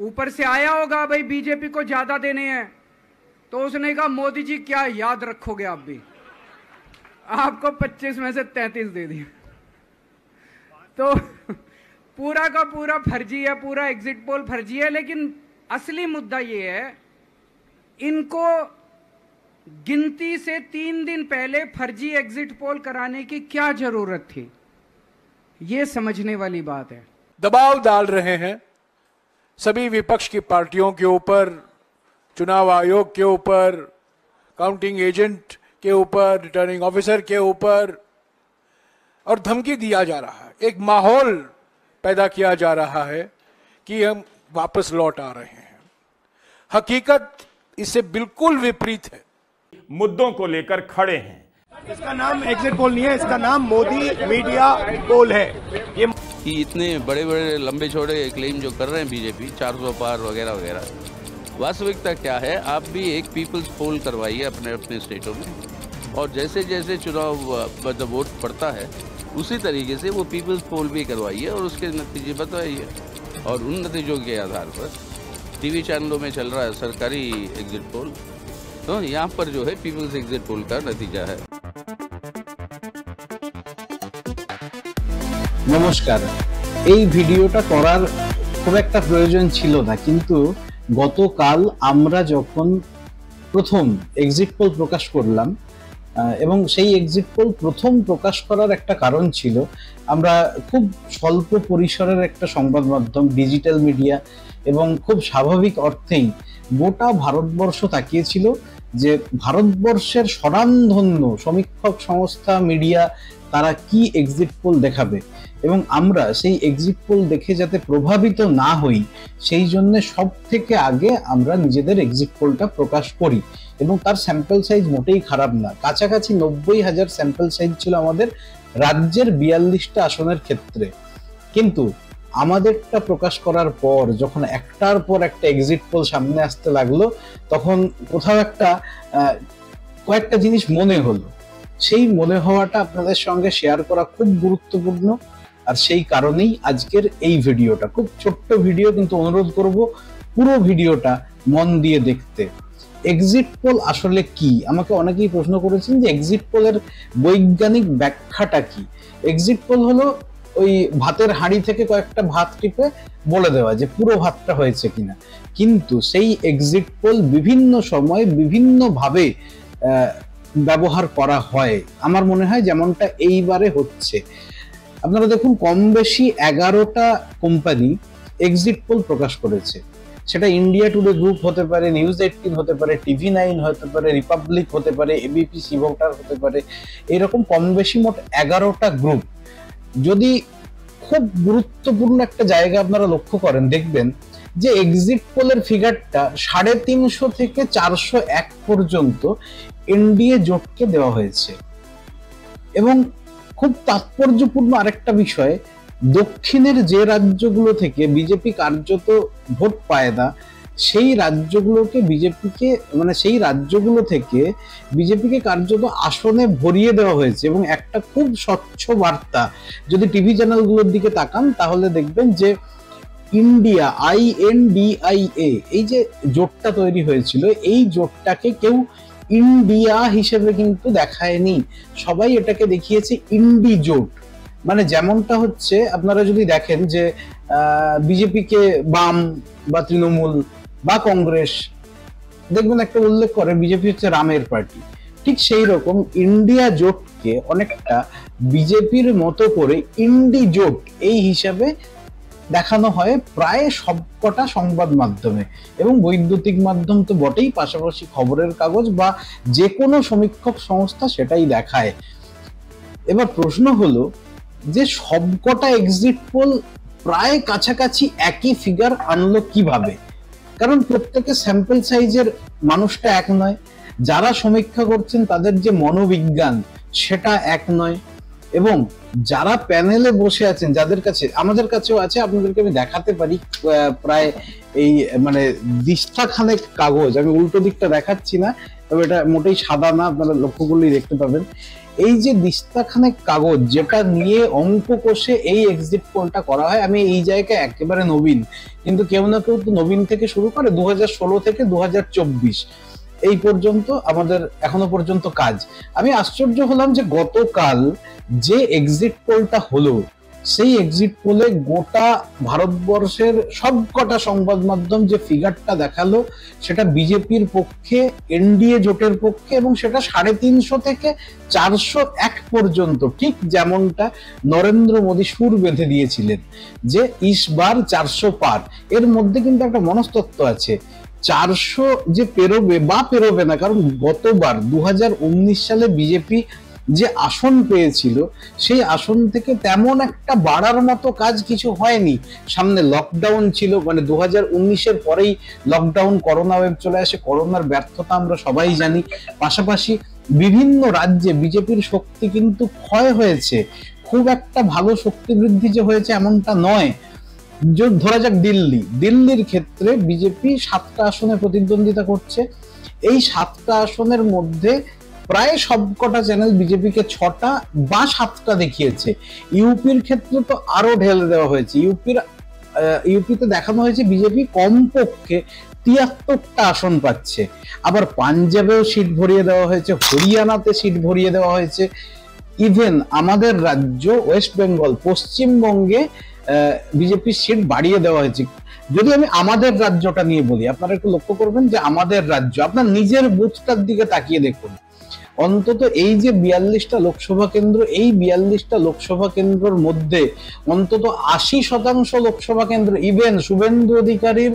ऊपर से आया होगा भाई बीजेपी को ज्यादा देने हैं, तो उसने कहा मोदी जी क्या याद रखोगे आप भी, आपको 25 में से 33 दे दिए। तो पूरा का पूरा फर्जी है, पूरा एग्जिट पोल फर्जी है। लेकिन असली मुद्दा ये है, इनको गिनती से 3 दिन पहले फर्जी एग्जिट पोल कराने की क्या जरूरत थी, ये समझने वाली बात है। दबाव डाल रहे हैं सभी विपक्ष की पार्टियों के ऊपर, चुनाव आयोग के ऊपर, काउंटिंग एजेंट के ऊपर, रिटर्निंग ऑफिसर के ऊपर, और धमकी दिया जा रहा है। एक माहौल पैदा किया जा रहा है कि हम वापस लौट आ रहे हैं। हकीकत इससे बिल्कुल विपरीत है। मुद्दों को लेकर खड़े हैं। इसका नाम एग्जिट पोल नहीं है, इसका नाम मोदी मीडिया पोल है। ये कि इतने बड़े बड़े लंबे चौड़े क्लेम जो कर रहे हैं बीजेपी 400 पार वगैरह वगैरह, वास्तविकता क्या है? आप भी एक पीपल्स पोल करवाइए अपने अपने स्टेटों में, और जैसे जैसे चुनाव मतलब वोट पड़ता है उसी तरीके से वो पीपल्स पोल भी करवाइए और उसके नतीजे बताइए। और उन नतीजों के आधार पर टीवी चैनलों में चल रहा है सरकारी एग्जिट पोल, तो यहाँ पर जो है पीपल्स एग्जिट पोल का नतीजा है। নমস্কার। এই ভিডিওটা করার খুব একটা প্রয়োজন ছিল না, কিন্তু গতকাল আমরা যখন প্রথম এক্সিট পোল প্রকাশ করলাম এবং সেই এক্সিট পোল প্রথম প্রকাশ করার একটা কারণ ছিল, আমরা খুব স্বল্প পরিসরের একটা সংবাদ মাধ্যম, ডিজিটাল মিডিয়া, এবং খুব স্বাভাবিক অর্থেই গোটা ভারতবর্ষ তাকিয়েছিল যে ভারতবর্ষের স্বনামধন্য সমীক্ষক সংস্থা, মিডিয়া, তারা কি এক্সিট পোল দেখাবে, এবং আমরা সেই এক্সিট পোল দেখে যাতে প্রভাবিত না হই সেই জন্য সব থেকে আগে আমরা নিজেদের এক্সিট পোলটা প্রকাশ করি। এবং তার স্যাম্পল সাইজ মোটেই খারাপ না, কাছাকাছি 90,000 স্যাম্পল সাইজ ছিল আমাদের রাজ্যের 42টা আসনের ক্ষেত্রে। কিন্তু আমাদেরটা প্রকাশ করার পর যখন একটার পর একটা এক্সিট পোল সামনে আসতে লাগলো, তখন কোথাও একটা কয়েকটা জিনিস মনে হলো। সেই মনে হওয়াটা আপনাদের সঙ্গে শেয়ার করা খুব গুরুত্বপূর্ণ, আর সেই কারণেই আজকের এই ভিডিওটা। খুব ছোট্ট ভিডিও, কিন্তু অনুরোধ করব পুরো ভিডিওটা মন দিয়ে দেখতে। এক্সিট পোল আসলে কি? আমাকে অনেকেই প্রশ্ন করেছেন যে এক্সিট পোলের বৈজ্ঞানিক ব্যাখ্যাটা কি। এক্সিট পোল হলো ওই ভাতের হাঁড়ি থেকে কয়েকটা ভাত টিপে বলে দেওয়া যে পুরো ভাতটা হয়েছে কিনা, কিন্তু সেই এক্সিট পোল বিভিন্ন সময় বিভিন্নভাবে ব্যবহার করা হয়। আমার মনে হয় যেমনটা এইবারে হচ্ছে। আপনারা দেখুন, কম বেশি 11টা কোম্পানি এক্সিট পোল প্রকাশ করেছে। সেটা ইন্ডিয়া টুডে গ্রুপ হতে পারে, নিউজ 18 হতে পারে, TV9 হতে পারে, রিপাবলিক হতে পারে, ABP সিভোটার হতে পারে। এরকম কম বেশি মোট 11টা গ্রুপ। যদি খুব গুরুত্বপূর্ণ একটা জায়গা আপনারা লক্ষ্য করেন, দেখবেন যে এক্সিট পোলের ফিগারটা 350 থেকে 401 পর্যন্ত এনডিএ জোটকে দেওয়া হয়েছে। এবং খুব তাৎপর্যপূর্ণ আরেকটা বিষয়, দক্ষিণের যে রাজ্যগুলো থেকে বিজেপি কার্যত ভোট পায় না, সেই রাজ্যগুলোকে সেই রাজ্যগুলো থেকে বিজেপিকে কার্যত আসনে ভরিয়ে দেওয়া হয়েছে। এবং একটা খুব স্বচ্ছ বার্তা, যদি টিভি চ্যানেলগুলোর দিকে তাকান তাহলে দেখবেন যে ইন্ডিয়া, INDIA, এই যে জোটটা তৈরি হয়েছিল, এই জোটটাকে কেউ ইন্ডিয়া হিসেবে কিন্তু দেখায়নি, সবাই এটাকে দেখিয়েছে ইন্ডি জোট। মানে যেমনটা হচ্ছে, আপনারা যদি দেখেন যে বিজেপিকে বাম বা তৃণমূল বা কংগ্রেস, দেখবেন একটা উল্লেখ করে বিজেপি হচ্ছে রামের পার্টি, ঠিক সেই রকম ইন্ডিয়া জোটকে অনেকটা বিজেপির মতো করে ইন্ডি জোট এই হিসাবে দেখানো হয় প্রায় সবকটা সংবাদ মাধ্যমে। এবং বৈদ্যুতিক মাধ্যম তো বটেই, পাশাপাশি খবরের কাগজ বা যে কোনো সমীক্ষক সংস্থা সেটাই দেখায়। এবার প্রশ্ন হলো যে সবকটা এক্সিট পোল প্রায় কাছাকাছি একই ফিগার আনলো কিভাবে? কারণ প্রত্যেকে স্যাম্পল সাইজের মানুষটা এক নয়, যারা সমীক্ষা করছেন তাদের যে মনোবিজ্ঞান সেটা এক নয়, এবং যারা প্যানেলে বসে আছেন, যাদের কাছে, আমাদের কাছেও আছে, আপনাদেরকে আমি দেখাতে পারি প্রায় এই মানে দিস্তাখানেক কাগজ, আমি উল্টো দিকটা দেখাচ্ছি না, তবে এটা মোটেই সাদা না, আপনারা লক্ষ্য করলেই দেখতে পাবেন। এই যে দিস্তাখানেক কাগজ যেটা নিয়ে অঙ্ক কষে এই এক্সিট পোলটা করা হয়, আমি এই জায়গায় একেবারে নবীন, কিন্তু কেউ না কেউ তো নবীন থেকে শুরু করে 2016 থেকে 2024 এই পর্যন্ত আমাদের এখনো পর্যন্ত কাজ। আমি আশ্চর্য হলাম যে গতকাল যে এক্সিট পোলটা হলো, সেই এক্সিট পোলে গোটা ভারতবর্ষের সবকটা সংবাদ মাধ্যম যে ফিগারটা দেখালো সেটা বিজেপির পক্ষে, এনডিএ জোটের পক্ষে, এবং সেটা 350 থেকে 401 পর্যন্ত, ঠিক যেমনটা নরেন্দ্র মোদী সুর বেঁধে দিয়েছিলেন যে ইস বার 400 পার। এর মধ্যে কিন্তু একটা মনস্তত্ত্ব আছে, 400 যে পেরোবে বা পেরোবে না, কারণ গতবার 2019 সালে বিজেপি যে আসন পেয়েছিল সেই আসন থেকে তেমন একটা বাড়ার মতো কাজ কিছু হয়নি। সামনে লকডাউন ছিল, মানে 2019-এর পরেই লকডাউন, করোনা ওয়েভ চলে আসে, করোনার ব্যর্থতা আমরা সবাই জানি। পাশাপাশি বিভিন্ন রাজ্যে বিজেপির শক্তি কিন্তু ক্ষয় হয়েছে, খুব একটা ভালো শক্তি বৃদ্ধি যে হয়েছে এমনটা নয়। ধরা যাক দিল্লির ক্ষেত্রে বিজেপি 7টা আসনে প্রতিদ্বন্দ্বিতা করছে। এই 7টা আসনের মধ্যে প্রায় সবকটা চ্যানেল বিজেপিকে 6টা বা 7টা দেখিয়েছে। ইউপির ক্ষেত্রে তো আরো ঢেলে দেওয়া হয়েছে, ইউপিতে দেখানো হয়েছে বিজেপি কমপক্ষে 73টা আসন পাচ্ছে। আবার পাঞ্জাবেও সিট ভরিয়ে দেওয়া হয়েছে, হরিয়ানাতে সিট ভরিয়ে দেওয়া হয়েছে, ইভেন আমাদের রাজ্য ওয়েস্ট বেঙ্গল, পশ্চিমবঙ্গে বিজেপির সিট বাড়িয়ে দেওয়া হয়েছে। যদি আমি আমাদের রাজ্যটা নিয়ে বলি, আপনারা একটু লক্ষ্য করবেন যে আমাদের রাজ্য, আপনার নিজের বুথটার দিকে তাকিয়ে দেখুন, অন্তত এই যে 42টা লোকসভা কেন্দ্র, এই 42টা লোকসভা কেন্দ্রের মধ্যে অন্তত 80% লোকসভা কেন্দ্র, ইভেন শুভেন্দু অধিকারীর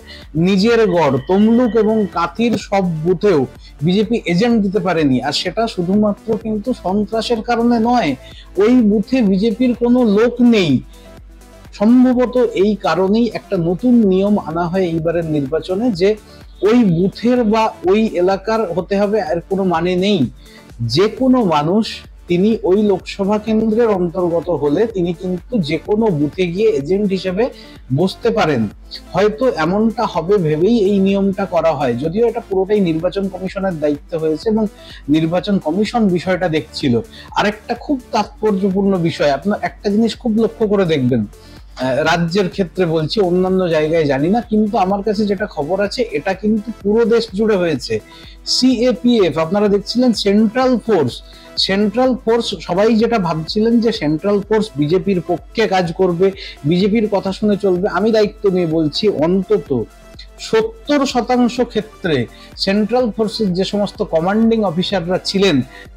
নিজের গড় তমলুক এবং কাঁথির সব বুথেও বিজেপি এজেন্ট দিতে পারেনি। আর সেটা শুধুমাত্র কিন্তু সন্ত্রাসের কারণে নয়, ওই বুথে বিজেপির কোনো লোক নেই। সম্ভবত এই কারণেই একটা নতুন নিয়ম আনা হয় এইবারের নির্বাচনে, যে ওই বুথের বা ওই এলাকার হতে হবে আর কোনো মানে নেই। যে কোনো মানুষ তিনি ওই লোকসভা কেন্দ্রের অন্তর্গত হলে তিনি কিন্তু যে কোনো বুথে গিয়ে এজেন্ট হিসেবে বসতে পারেন। হয়তো এমনটা হবে ভেবেই এই নিয়মটা করা হয়, যদিও এটা পুরোটাই নির্বাচন কমিশনের দায়িত্ব হয়েছে এবং নির্বাচন কমিশন বিষয়টা দেখছিল। আরেকটা খুব তাৎপর্যপূর্ণ বিষয়, আপনার একটা জিনিস খুব লক্ষ্য করে দেখবেন, রাজ্যের ক্ষেত্রে বলছি, অন্যান্য জায়গায় জানি না, কিন্তু আমার কাছে যেটা খবর আছে এটা কিন্তু পুরো দেশ জুড়ে হয়েছে। সিএপিএফ আপনারা দেখছিলেন, সেন্ট্রাল ফোর্স, সবাই যেটা ভাবছিলেন যে সেন্ট্রাল ফোর্স বিজেপির পক্ষে কাজ করবে, বিজেপির কথা শুনে চলবে, আমি দায়িত্ব নিয়ে বলছি অন্তত 70% ক্ষেত্রে সেন্ট্রাল ফোর্সের যে সমস্ত কমান্ডিং অফিসাররা ছিলেন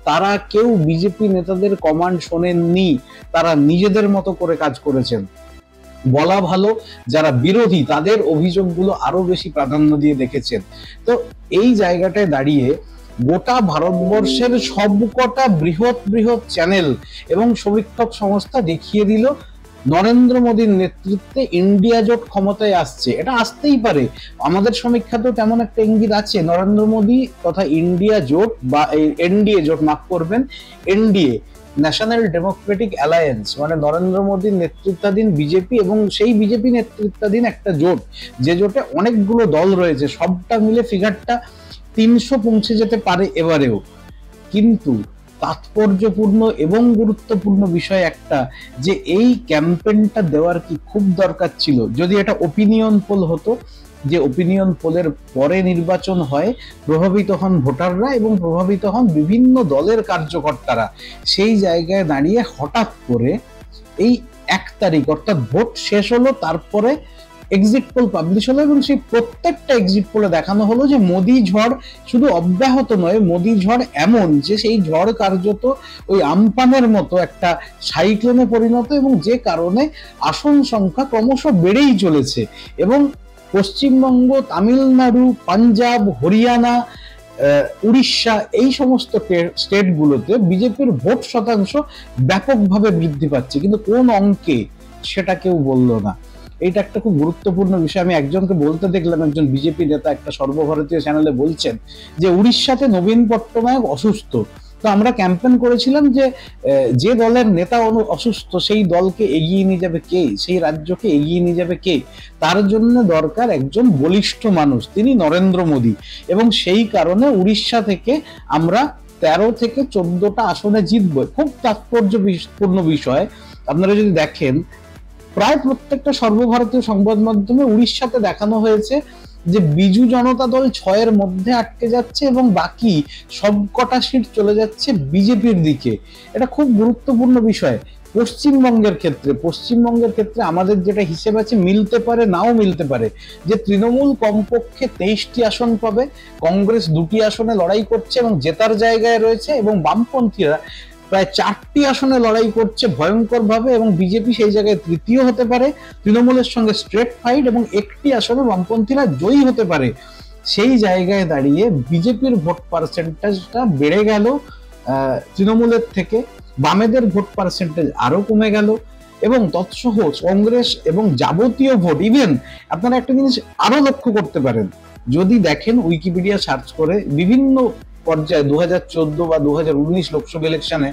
তারা কেউ বিজেপি নেতাদের কমান্ড শোনেননি, তারা নিজেদের মতো করে কাজ করেছেন। বলা ভালো, যারা বিরোধী তাদের অভিযোগগুলো আরো বেশি প্রাধান্য দিয়ে দেখেছেন। তো এই জায়গাটায় দাঁড়িয়ে গোটা ভারতবর্ষের সবকটা বৃহৎ চ্যানেল এবং সমীক্ষক সংস্থা দেখিয়ে দিল নরেন্দ্র মোদীর নেতৃত্বে ইন্ডিয়া জোট ক্ষমতায় আসছে। এটা আসতেই পারে, আমাদের সমীক্ষাতেও তেমন একটা ইঙ্গিত আছে। নরেন্দ্র মোদী তথা ইন্ডিয়া জোট বা এনডিএ জোট, মাফ করবেন, এনডিএ, ন্যাশনাল ডেমোক্রেটিক অ্যালায়েন্স, মানে নরেন্দ্র মোদীর নেতৃত্বাধীন বিজেপি এবং সেই বিজেপি নেতৃত্বাধীন একটা জোট, যে জোটে অনেকগুলো দল রয়েছে, সবটা মিলে ফিগারটা 300 পৌঁছে যেতে পারে এবারেও। কিন্তু তাৎপর্যপূর্ণ এবং গুরুত্বপূর্ণ বিষয় একটা, যে এই ক্যাম্পেইনটা দেওয়ার কি খুব দরকার ছিল। যদি এটা ওপিনিয়ন পোল হতো, যে ওপিনিয়ন পোলের পরে নির্বাচন হয়, প্রভাবিত হন ভোটাররা এবং প্রভাবিত হন বিভিন্ন দলের কার্যকর্তারা, সেই জায়গায় দাঁড়িয়ে হঠাৎ করে এই 1 তারিখ অর্থাৎ ভোট শেষ হলো, তারপরে এক্সিট পোল পাবলিশ হলো এবং সেই প্রত্যেকটা এক্সিট পোলে দেখানো হলো যে মোদি ঝড় শুধু অব্যাহত নয়, মোদি ঝড় এমন যে সেই ঝড় কার্যত ওই আমপানের মতো একটা সাইক্লোনে পরিণত, এবং যে কারণে আসন সংখ্যা ক্রমশ বেড়েই চলেছে। এবং পশ্চিমবঙ্গ, তামিলনাড়ু, পাঞ্জাব, হরিয়ানা, উড়িষ্যা, এই সমস্ত স্টেটগুলোতে বিজেপির ভোট শতাংশ ব্যাপকভাবে বৃদ্ধি পাচ্ছে, কিন্তু কোন অঙ্কে সেটা কেউ বললো না। এইটা একটা খুব গুরুত্বপূর্ণ বিষয়। আমি একজনকে বলতে দেখলাম, একজন বিজেপি নেতা একটা সর্বভারতীয় চ্যানেলে বলছেন যে উড়িষ্যাতে নবীন পট্টনায়ক অসুস্থ, তো আমরা ক্যাম্পেইন করেছিলাম যে যে দলের নেতা অসুস্থ সেই দলকে এগিয়ে নিয়ে যাবে কে, সেই রাজ্যকে এগিয়ে নিয়ে যাবে কে, তার জন্য দরকার একজন বলিষ্ঠ মানুষ, তিনি নরেন্দ্র মোদী। এবং সেই কারণে উড়িষ্যা থেকে আমরা 13 থেকে 14টা আসনে জিতবে। খুব তাৎপর্যপূর্ণ বিষয়, আপনারা যদি দেখেন প্রায় প্রত্যেকটা সর্বভারতীয় সংবাদ মাধ্যমে উড়িষ্যাতে দেখানো হয়েছে যে বিজু জনতা দল 6-এর মধ্যে আটকে যাচ্ছে এবং বাকি সবকটা সিট চলে যাচ্ছে বিজেপির দিকে। এটা খুব গুরুত্বপূর্ণ বিষয়। পশ্চিমবঙ্গের ক্ষেত্রে আমাদের যেটা হিসেব আছে, মিলতে পারে নাও মিলতে পারে, যে তৃণমূল কমপক্ষে 23টি আসন পাবে, কংগ্রেস 2টি আসনে লড়াই করছে এবং জেতার জায়গায় রয়েছে, এবং বামপন্থীরা প্রায় 4টি আসনে লড়াই করছে ভয়ঙ্কর ভাবে, এবং বিজেপি সেই জায়গায় তৃতীয় হতে পারে, তৃণমূলের সঙ্গে স্ট্রেট ফাইট, এবং একটি আসনে বামপন্থীরা জয়ী হতে পারে। সেই জায়গায় দাঁড়িয়ে বিজেপির ভোট পার্সেন্টেজটা বেড়ে গেল তৃণমূলের থেকে, বামেদের ভোট পার্সেন্টেজ আরো কমে গেল, এবং তৎসহ কংগ্রেস এবং যাবতীয় ভোট, ইভেন আপনারা একটা জিনিস আরো লক্ষ্য করতে পারেন, যদি দেখেন উইকিপিডিয়া সার্চ করে বিভিন্ন পর্যায়ে 2014 বা 2019 লোকসভা ইলেকশনে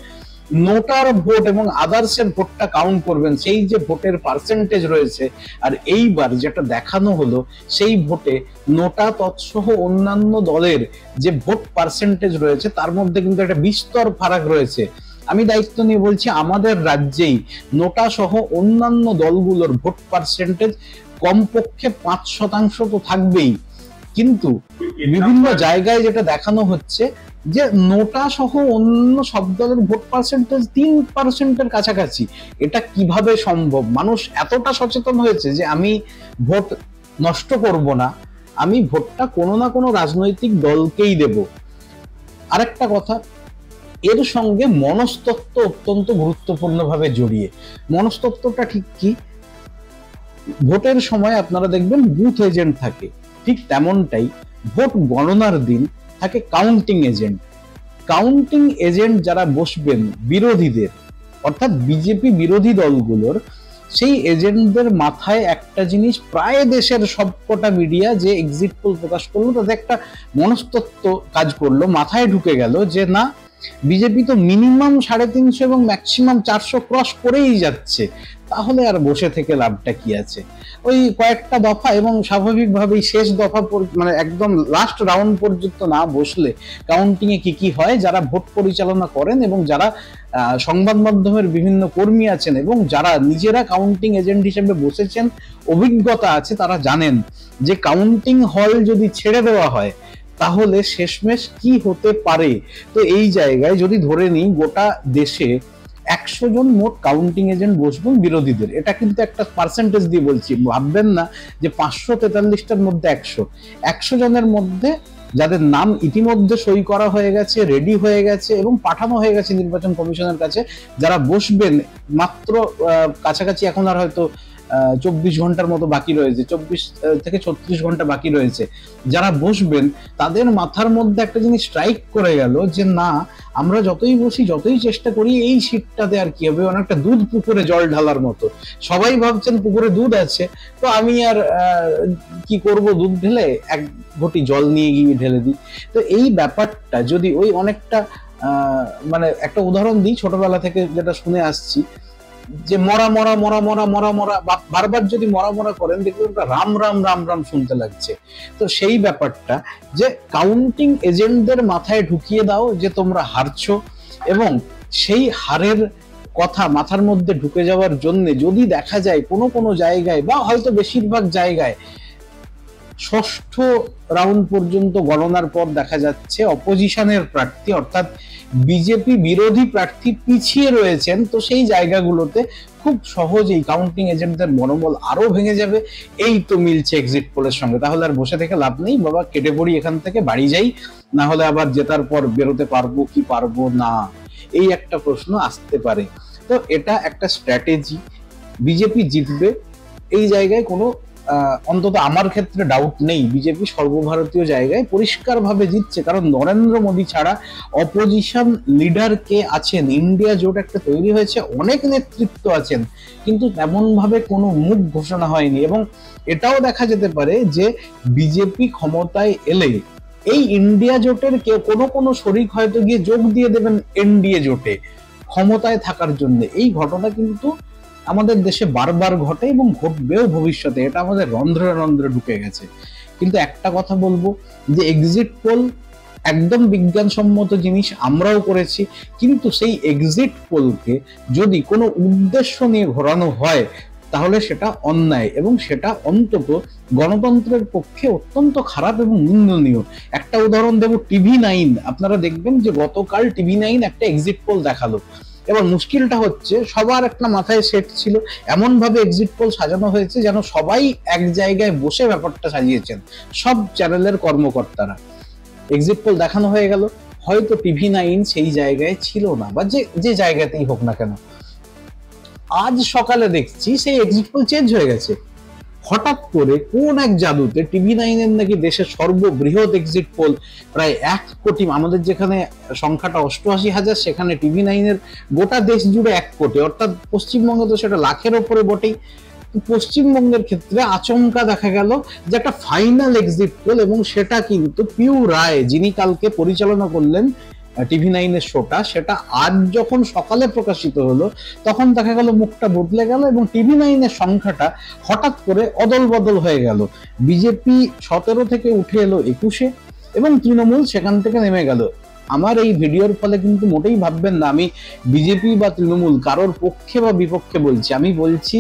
নোটার ভোট এবং আদার্সের ভোটটা কাউন্ট করবেন, সেই যে ভোটের পার্সেন্টেজ রয়েছে আর এইবার যেটা দেখানো হলো, সেই ভোটে নোটা তৎসহ অন্যান্য দলের যে ভোট পার্সেন্টেজ রয়েছে তার মধ্যে কিন্তু একটা বিস্তর ফারাক রয়েছে। আমি দায়িত্ব নিয়ে বলছি, আমাদের রাজ্যেই নোটা সহ অন্যান্য দলগুলোর ভোট পার্সেন্টেজ কমপক্ষে 5% তো থাকবেই, কিন্তু বিভিন্ন জায়গায় যেটা দেখানো হচ্ছে যে নোটা সহ অন্য সব দলের ভোট পার্সেন্টেজ 3%-এর কাছাকাছি। এটা কিভাবে সম্ভব? মানুষ এতটা সচেতন হয়েছে যে আমি ভোট নষ্ট করব না, আমি ভোটটা কোনো না কোনো রাজনৈতিক দলকেই দেব। আরেকটা কথা, এর সঙ্গে মনস্তত্ত্ব অত্যন্ত গুরুত্বপূর্ণভাবে জড়িয়ে। মনস্তত্ত্বটা ঠিক কি? ভোটের সময় আপনারা দেখবেন বুথ এজেন্ট থাকে, ঠিক তেমনটাই ভোট গণনার দিন থাকে কাউন্টিং এজেন্ট। কাউন্টিং এজেন্ট যারা বসবেন বিরোধীদের, অর্থাৎ বিজেপি বিরোধী দলগুলোর, সেই এজেন্টদের মাথায় একটা জিনিস প্রায় দেশের সবকটা মিডিয়া যে এক্সিট পোল প্রকাশ করলো তাতে একটা মনস্তত্ত্ব কাজ করলো, মাথায় ঢুকে গেল যে না, বিজেপি তো মিনিমাম 350 এবং ম্যাক্সিমাম 400 ক্রস করেই যাচ্ছে, তাহলে আর বসে থেকে লাভটা কি আছে? ওই কয়েকটা দফা, এবং স্বাভাবিকভাবেই শেষ দফা মানে একদম লাস্ট রাউন্ড পর্যন্ত না বসলে কাউন্টিং এ কি হয়, যারা ভোট পরিচালনা করেন এবং যারা সংবাদ মাধ্যমের বিভিন্ন কর্মী আছেন এবং যারা নিজেরা কাউন্টিং এজেন্ট হিসেবে বসেছেন, অভিজ্ঞতা আছে, তারা জানেন যে কাউন্টিং হল যদি ছেড়ে দেওয়া হয় তাহলে শেষমেশ কি হতে পারে। তো এই জায়গায় যদি ধরে নিই গোটা দেশে 100 জন মোট কাউন্টিং এজেন্ট বসবেন বিরোধীদের, এটা কিন্তু একটা পার্সেন্টেজ দিয়ে বলছি, ভাববেন না যে 543টার মধ্যে 100 জনের মধ্যে যাদের নাম ইতিমধ্যে সই করা হয়ে গেছে, রেডি হয়ে গেছে এবং পাঠানো হয়ে গেছে নির্বাচন কমিশনের কাছে, যারা বসবেন মাত্র কাছাকাছি এখন আর হয়তো 24 ঘন্টার মতো বাকি রয়েছে, 24 থেকে 36 ঘন্টা বাকি রয়েছে, যারা বসবেন তাদের মাথার মধ্যে একটা জিনিস স্ট্রাইক করে গেল যে না, আমরা যতই বসি যতই চেষ্টা করি এই সিটটাতে আর কি হবে, অনেকটা দুধ পুকুরে জল ঢালার মতো। সবাই ভাবছেন পুকুরে দুধ আছে, তো আমি আর কি করব, দুধ ঢেলে এক ঘটি জল নিয়ে গিয়ে ঢেলে দিই। তো এই ব্যাপারটা যদি ওই অনেকটা মানে একটা উদাহরণ দিই, ছোটবেলা থেকে যেটা শুনে আসছি যে মরা মরা মরা মরা মরা মরা, বারবার যদি মরা মরা করেন দেখবেন রাম রাম রাম রাম শুনতে লাগছে। তো সেই ব্যাপারটা যে কাউন্টিং এজেন্টদের মাথায় ঢুকিয়ে দাও যে তোমরা হারছো, এবং সেই হারের কথা মাথার মধ্যে ঢুকে যাওয়ার জন্য যদি দেখা যায় কোনো জায়গায় বা হয়তো বেশিরভাগ জায়গায় ষষ্ঠ রাউন্ড পর্যন্ত গণনার পর দেখা যাচ্ছে অপোজিশনের প্রার্থী অর্থাৎ বিজেপি বিরোধী প্রার্থী পিছিয়ে রয়েছেন, তো সেই জায়গাগুলোতে খুব সহজেই কাউন্টিং এজেন্টদের মনোবল আরো ভেঙে যাবে। এই তো মিলছে এক্সিট পোলের সঙ্গে, তাহলে আর বসে থেকে লাভ নেই, বাবা কেটে পড়ি এখান থেকে, বাড়ি যাই, না হলে আবার জেতার পর বেরোতে পারবো কি পারবো না, এই একটা প্রশ্ন আসতে পারে। তো এটা একটা স্ট্র্যাটেজি, বিজেপি জিতবে এই জায়গায় কোনো অন্তত আমার ক্ষেত্রে ডাউট নেই। বিজেপি সর্বভারতীয় জায়গায় পরিষ্কারভাবে জিতছে, কারণ নরেন্দ্র মোদী ছাড়া অপোজিশন লিডার কে আছেন, ইন্ডিয়া জোট একটা তৈরি হয়েছে, অনেক নেতৃত্ব আছেন, কিন্তু তেমন ভাবে কোনো মুখ ঘোষণা হয়নি। এবং এটাও দেখা যেতে পারে যে বিজেপি ক্ষমতায় এলে এই ইন্ডিয়া জোটের কেউ কোনো শরিক হয়তো গিয়ে যোগ দিয়ে দেবেন এনডিএ জোটে ক্ষমতায় থাকার জন্য। এই ঘটনা কিন্তু আমাদের দেশে বারবার ঘটে এবং ঘটবেও ভবিষ্যতে, এটা আমাদের রন্ধ্রে রন্ধ্রে ঢুকে গেছে। কিন্তু একটা কথা বলবো যে এক্সিট পোল একদম বিজ্ঞানসম্মত জিনিস, আমরাও করেছি। কিন্তু সেই এক্সিট পোলকে যদি কোনো উদ্দেশ্য নিয়ে ঘোরানো হয় তাহলে সেটা অন্যায়, এবং সেটা অন্তত গণতন্ত্রের পক্ষে অত্যন্ত খারাপ এবং নিন্দনীয়। একটা উদাহরণ দেব, TV9। আপনারা দেখবেন যে গতকাল TV9 একটা এক্সিট পোল দেখালো। এবার মুশকিলটা হচ্ছে, সবার একটা মাথায় সেট ছিল, এমন ভাবে এক্সিট পোল সাজানো হয়েছে যেন সবাই এক জায়গায় বসে ব্যাপারটা সাজিয়েছেন, সব চ্যানেলের কর্মকর্তারা। এক্সিট পোল দেখানো হয়ে গেল, হয়তো TV9 সেই জায়গায় ছিল না, বা যে জায়গাতেই হোক না কেন। আজ সকালে দেখছি সেই এক্সিট পোল চেঞ্জ হয়ে গেছে। হঠাৎ করে কোন এক জাদুতে TV9 এর নাকি দেশের সর্ববৃহৎ এক্সিট পোল, প্রায় 1 কোটি, আমাদের যেখানে সংখ্যাটা 88,000, সেখানে TV9 এর গোটা দেশ জুড়ে 1 কোটি, অর্থাৎ পশ্চিমবঙ্গে তো সেটা লাখের ওপরে বটেই। পশ্চিমবঙ্গের ক্ষেত্রে আচমকা দেখা গেল যে একটা ফাইনাল এক্সিট পোল, এবং সেটা কিন্তু পিউ রায়, যিনি কালকে পরিচালনা করলেন TV9 এর শোটা, সেটা আজ যখন সকালে প্রকাশিত হলো তখন দেখা গেল মুখটা বদলে গেল, এবং TV9 এর সংখ্যাটা হঠাৎ করে অদল বদল হয়ে গেল। বিজেপি 17 থেকে উঠে এলো 21-এ, এবং তৃণমূল সেখান থেকে নেমে গেল। আমার এই ভিডিওর ফলে কিন্তু মোটেই ভাববেন না আমি বিজেপি বা তৃণমূল কারোর পক্ষে বা বিপক্ষে বলছি। আমি বলছি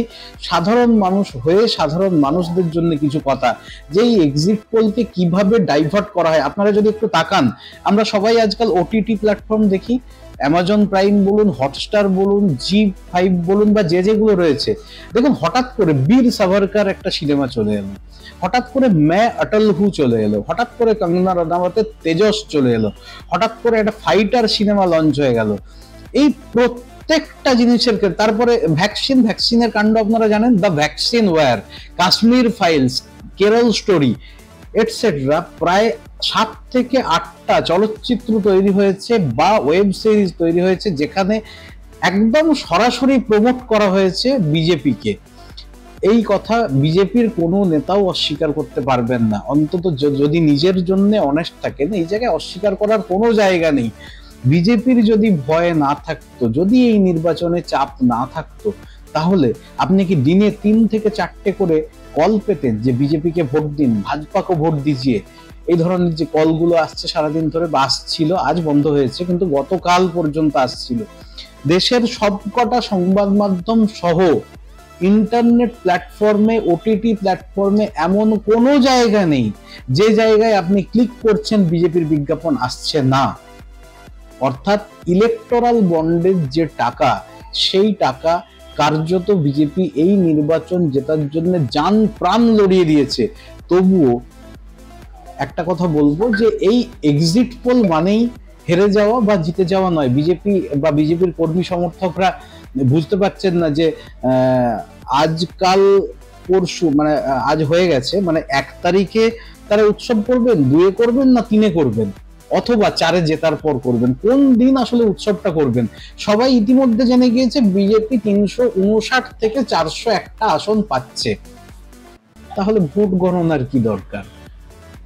সাধারণ মানুষ হয়ে সাধারণ মানুষদের জন্য কিছু কথা, যে এই এক্সিট পোলকে কিভাবে ডাইভার্ট করা হয়। আপনারা যদি একটু তাকান, আমরা সবাই আজকাল OTT প্ল্যাটফর্ম দেখি, অ্যামাজন প্রাইম বলুন, হটস্টার বলুন, G5 বলুন, বা যেগুলো রয়েছে, দেখুন হঠাৎ করে বীর সাভারকার একটা সিনেমা চলে এলো, হঠাৎ করে মে অটল হু চলে এলো, হঠাৎ করে কঙ্গনা রানাওয়াতের তেজস চলে এলো, হঠাৎ করে একটা ফাইটার সিনেমা লঞ্চ হয়ে গেল। এই প্রত্যেকটা জিনিসের, তারপরে ভ্যাকসিনের কাণ্ড আপনারা জানেন, the vaccine war, Kashmir files, Kerala story etcetera. প্রায় 7 থেকে 8টা চলচ্চিত্র তৈরি হয়েছে বা ওয়েব সিরিজ তৈরি হয়েছে, যেখানে একদম সরাসরি প্রমোট করা হয়েছে বিজেপিকে। এই কথা বিজেপির কোনো নেতাও অস্বীকার করতে পারবেন না, অন্তত যদি নিজের জন্য অনেস্ট থাকেন। এই জায়গায় অস্বীকার করার কোনো জায়গা নেই। বিজেপির যদি ভয় না থাকতো, যদি এই নির্বাচনে চাপ না থাকতো, তাহলে আপনি কি দিনে 3 থেকে 4টে করে কল পেতেন যে বিজেপিকে ভোট দিন, ভাজপাকে ভোট দিজিয়ে? এই ধরনের যে কলগুলো আসছে সারাদিন ধরে, বা আসছিল, আজ বন্ধ হয়েছে, কিন্তু গতকাল পর্যন্ত আসছিল। দেশের সবকটা সংবাদ মাধ্যম সহ ইন্টারনেট প্ল্যাটফর্মে, OTT প্ল্যাটফর্মে এমন কোনো জায়গা নেই যে জায়গায় আপনি ক্লিক করছেন বিজেপির বিজ্ঞাপন আসছে না। অর্থাৎ ইলেকটোরাল বন্ডের যে টাকা, সেই টাকা কার্যত বিজেপি এই নির্বাচন জেতার জন্য জান প্রাণ লড়িয়ে দিয়েছে। তবুও একটা কথা বলবো, যে এই এক্সিট পোল মানেই হেরে যাওয়া বা জিতে যাওয়া নয়। বিজেপি বা বিজেপির কর্মী সমর্থকরা বুঝতে পারছেন না যে আজকাল পরশু, মানে আজ হয়ে গেছে, মানে 1 তারিখে তারা উৎসব করবেন, 2-এ করবেন, না 3-এ করবেন, অথবা 4-এ জেতার পর করবেন, কোন দিন আসলে উৎসবটা করবেন। সবাই ইতিমধ্যে জেনে গিয়েছে বিজেপি 359 থেকে 401টা আসন পাচ্ছে। তাহলে ভোট গণনার কি দরকার?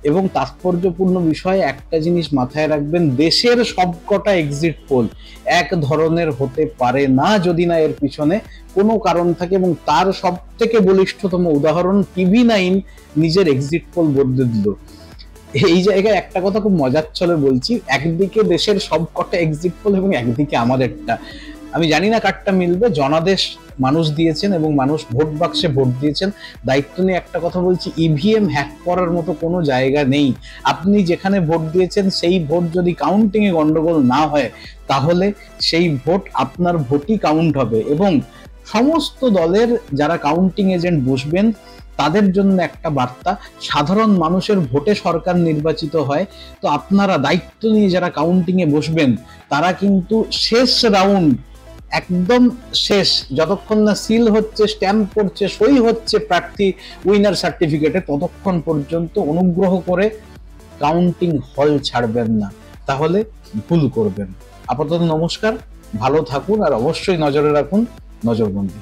এবং তাৎপর্যপূর্ণ বিষয় একটা জিনিস মাথায় রাখবেন, দেশের সবকটা এক্সিট পোল এক ধরনের হতে পারে না যদি না এর পিছনে কোনো কারণ থাকে। এবং তার সব থেকে বলিষ্ঠতম উদাহরণ TV9 নিজের এক্সিট পোল বদলে দিল। এই জায়গায় একটা কথা খুব মজার ছলে বলছি, একদিকে দেশের সবকটা এক্সিট পোল এবং একদিকে আমাদেরটা। আমি জানি না কারটা মিলবে। জনাদেশ মানুষ দিয়েছেন এবং মানুষ ভোট বাক্সে ভোট দিয়েছেন। দায়িত্ব নিয়ে একটা কথা বলছি, EVM হ্যাক করার মতো কোনো জায়গা নেই। আপনি যেখানে ভোট দিয়েছেন সেই ভোট যদি কাউন্টিং এ গন্ডগোল না হয়, তাহলে সেই ভোট আপনার ভোটই কাউন্ট হবে। এবং সমস্ত দলের যারা কাউন্টিং এজেন্ট বসবেন তাদের জন্য একটা বার্তা, সাধারণ মানুষের ভোটে সরকার নির্বাচিত হয়। তো আপনারা দায়িত্ব নিয়ে যারা কাউন্টিং এ বসবেন, তারা কিন্তু শেষ রাউন্ড, একদম শেষ, যতক্ষণ না সিল হচ্ছে, স্ট্যাম্প করছে, সই হচ্ছে প্রার্থী উইনার সার্টিফিকেটে, ততক্ষণ পর্যন্ত অনুগ্রহ করে কাউন্টিং হল ছাড়বেন না, তাহলে ভুল করবেন। আপাতত নমস্কার, ভালো থাকুন, আর অবশ্যই নজরে রাখুন নজরবন্দি।